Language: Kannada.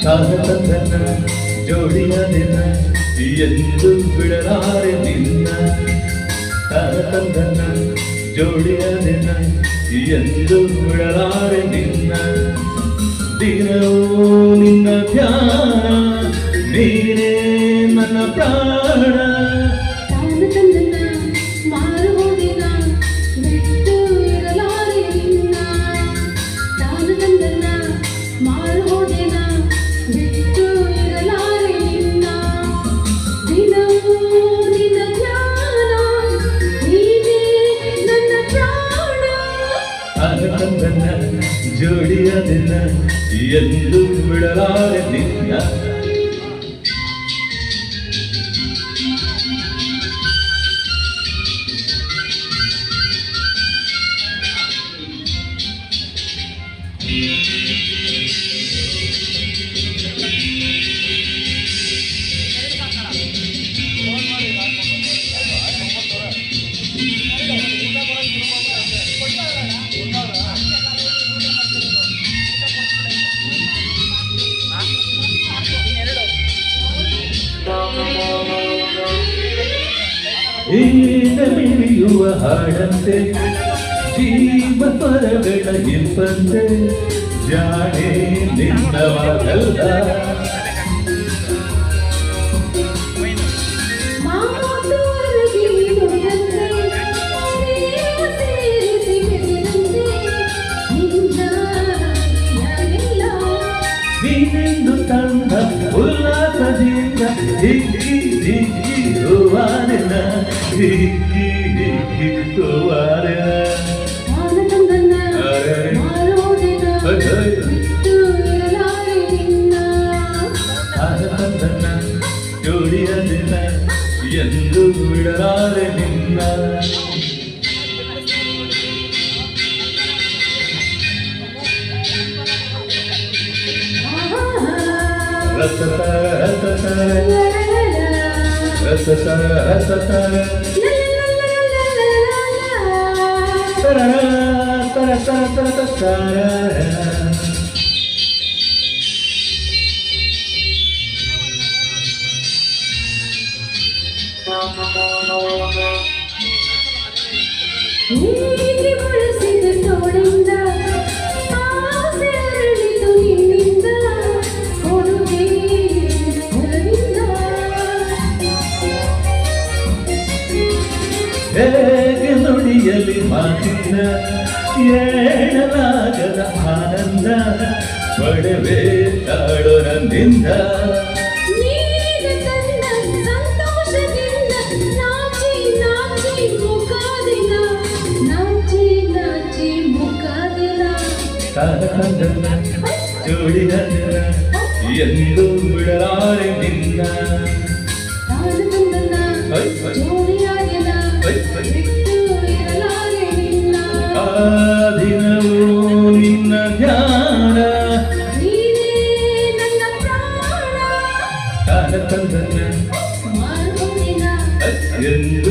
ತಾರತಂದನ ಜೋಡಿಯ ದಿನ ಎಂದು ಬಿಡಲಾರೆ ನಿನ್ನ ತಾರತಂದನ ಜೋಡಿಯ ದಿನ ಎಂದು ಬಿಡಲಾರೆ ನಿನ್ನ ದಿನವೂ ನಿನ್ನ ಧ್ಯಾನ ನೀನೇ ನನ್ನ ಪ್ರಾಣ ತಾರತಂದನ ಮಾರುವುದಿನ ಬಿಟ್ಟು ಇರಲಾರೆ ನಿನ್ನ ತಾರತಂದನ ಮಾರುವುದಿನ ಬಿಟ್ಟು ಇರಲಾರೆ ನಿನ್ನ ದಿನವೂ ನಿನ್ನ ಧ್ಯಾನ ನೀನೇ ನನ್ನ ಪ್ರಾಣ ತಾರತಂದನ ಜೋಡಿಯ ದಿನ ಎಂದು ಬಿಡಲಾರೆ ನಿನ್ನ ಈಗ ಮಿಡಿಯುವ ಹಾಡಂತೆ ಜೀವ ಪರಗಳ ಇಂಪಂತೆ ಜಾಣೆ ನಿನ್ನವಾಗಲ್ಲ ನೀನೆಂದು ತಂದ ಉಲ್ಲಾಸದಿಂದ ಹಿಕ್ಕಿ ಹಿಕ್ಕಿ ಹೂವಾರೆನ ಹಿಕ್ಕಿ ಹಿಕ್ಕಿ ಹೂವಾರೆನ ತಾರತಂದನ ಜೋಡಿಯ ದಿನ ಎಂದು ಬಿಡಲಾರೆ ನಿನ್ನ ನೀತಿ ಬಳಸಿದ ತೋಳಿಂದ ಆಸೆ ಅರಳಿತು ನಿನ್ನಿಂದ ಕೊಡುಗೆ ಹೊರಗಿಂದ ಹೇಗೆ ನುಡಿಯಲಿ ಮಾತಿನ ಏಳಲಾಗದ ಆನಂದ ಪಡೆವೆ ತಾಳೋ ನನ್ನಿಂದ ನೀನು ತನ್ನ ಸಂತೋಷದಿಂದ ನಾಚಿ ನಾಚಿ ಮುಖಾದಿನ ನಾಚಿ ನಾಚಿ ಮುಖಾದಿನ ತಾರತಂದನ ಜೋಡಿಯ ದಿನ ಎಂದು ಬಿಡಲಾರೆ ನಿನ್ನ ತಾರತಂದನ ಜೋಡಿಯಾಗಿನ ಬಿಟ್ಟು ಇರಲಾರೆ ನಿನ್ನ ಆ ದಿನವೂ ನಿನ್ನ ಧ್ಯಾನ ನೀನೇ ನನ್ನ ಪ್ರಾಣ ತಾರತಂದನ ಮಾರುವುದಿನ ಎಂದು